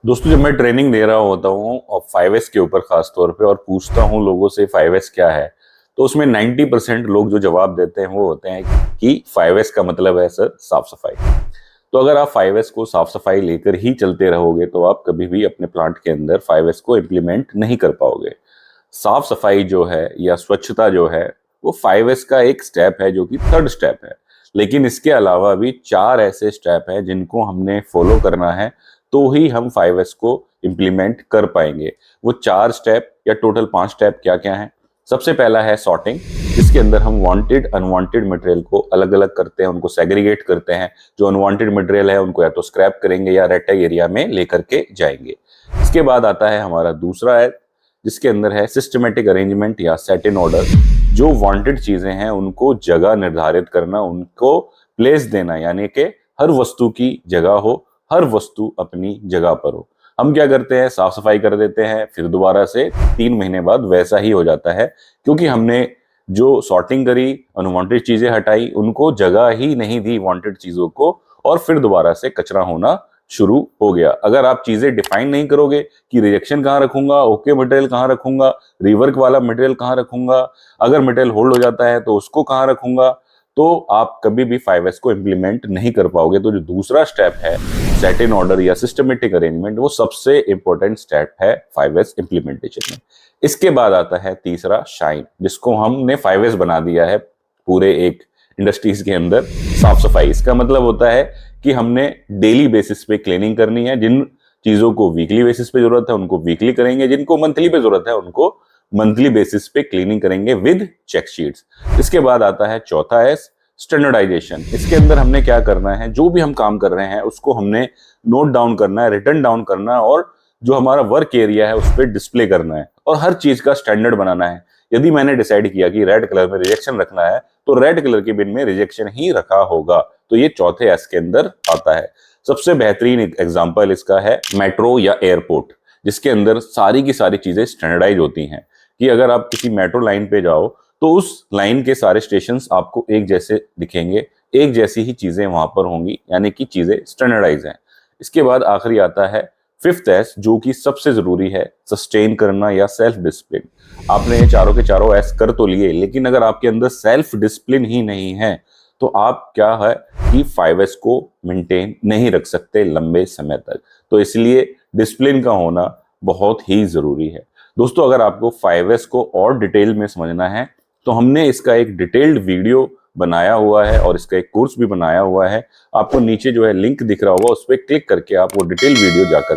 दोस्तों, जब मैं ट्रेनिंग दे रहा होता हूँ और 5S के ऊपर खास तौर पे और पूछता हूँ लोगों से 5S क्या है, तो उसमें 90% लोग जो जवाब देते हैं वो होते हैं कि 5S का मतलब है सर साफ सफाई। तो अगर आप 5S को साफ सफाई लेकर ही चलते रहोगे तो आप कभी भी अपने प्लांट के अंदर 5S को इम्प्लीमेंट नहीं कर पाओगे। साफ सफाई जो है या स्वच्छता जो है वो 5S का एक स्टेप है, जो कि थर्ड स्टेप है। लेकिन इसके अलावा भी 4 ऐसे स्टेप हैं जिनको हमने फॉलो करना है, तो ही हम 5S को इम्प्लीमेंट कर पाएंगे। वो 4 स्टेप या टोटल 5 स्टेप क्या क्या है? सबसे पहला है सॉर्टिंग, जिसके अंदर हम वांटेड अनवांटेड मटेरियल को अलग अलग करते हैं, उनको सेग्रीगेट करते हैं। जो अनवांटेड मटेरियल है उनको या तो स्क्रैप करेंगे या रेड टैग एरिया में लेकर के जाएंगे। इसके बाद आता है हमारा दूसरा है, जिसके अंदर है सिस्टमेटिक अरेंजमेंट या सेट इन ऑर्डर। जो वांटेड चीजें हैं उनको जगह निर्धारित करना, उनको प्लेस देना, यानी कि हर वस्तु की जगह हो, हर वस्तु अपनी जगह पर हो। हम क्या करते हैं, साफ सफाई कर देते हैं, फिर दोबारा से 3 महीने बाद वैसा ही हो जाता है, क्योंकि हमने जो सॉर्टिंग करी, अनवांटेड चीजें हटाई, उनको जगह ही नहीं दी वांटेड चीजों को, और फिर दोबारा से कचरा होना शुरू हो गया। अगर आप चीजें डिफाइन नहीं करोगे कि रिजेक्शन कहाँ रखूंगा, ओके मटेरियल कहाँ रखूंगा, रिवर्क वाला मटेरियल कहाँ रखूंगा, अगर मटेरियल होल्ड हो जाता है तो उसको कहाँ रखूंगा, तो आप कभी भी 5S को इम्प्लीमेंट नहीं कर पाओगे। तो जो दूसरा स्टेप है सेट इन ऑर्डर या सिस्टमेटिक अरेंजमेंट, वो सबसे इंपॉर्टेंट स्टेप है 5S इम्प्लीमेंटेशन में। इसके बाद आता है तीसरा शाइन, जिसको हमने 5S बना दिया है पूरे एक इंडस्ट्रीज के अंदर, साफ सफाई। इसका मतलब होता है कि हमने डेली बेसिस पे क्लीनिंग करनी है। जिन चीजों को वीकली बेसिस पे जरूरत है उनको वीकली करेंगे, जिनको मंथली पे जरूरत है उनको मंथली बेसिस पे क्लीनिंग करेंगे विद चेक शीट्स। इसके बाद आता है चौथा एस, स्टैंडर्डाइजेशन। इसके अंदर हमने क्या करना है, जो भी हम काम कर रहे हैं उसको हमने नोट डाउन करना है, रिटर्न डाउन करना है, और जो हमारा वर्क एरिया है उस पर डिस्प्ले करना है, और हर चीज का स्टैंडर्ड बनाना है। यदि मैंने डिसाइड किया कि रेड कलर में रिजेक्शन रखना है तो रेड कलर के बिन में रिजेक्शन ही रखा होगा। तो ये चौथे एस के अंदर आता है। सबसे बेहतरीन एग्जांपल इसका है मेट्रो या एयरपोर्ट, जिसके अंदर सारी की सारी चीजें स्टैंडर्डाइज होती हैं। कि अगर आप किसी मेट्रो लाइन पे जाओ तो उस लाइन के सारे स्टेशंस आपको एक जैसे दिखेंगे, एक जैसी ही चीजें वहां पर होंगी, यानी कि चीजें स्टैंडर्डाइज हैं। इसके बाद आखिरी आता है फिफ्थ एस, जो कि सबसे जरूरी है, सस्टेन करना या सेल्फ डिसिप्लिन। आपने ये चारों के चारों एस कर तो लिए, लेकिन अगर आपके अंदर सेल्फ डिसिप्लिन ही नहीं है तो आप क्या है कि 5S को मेंटेन नहीं रख सकते लंबे समय तक। तो इसलिए डिसिप्लिन का होना बहुत ही जरूरी है। दोस्तों, अगर आपको 5S को और डिटेल में समझना है तो हमने इसका एक डिटेल्ड वीडियो बनाया हुआ है और इसका एक कोर्स भी बनाया हुआ है। आपको नीचे जो है लिंक दिख रहा होगा, उस पर क्लिक करके आप वो डिटेल वीडियो जाकर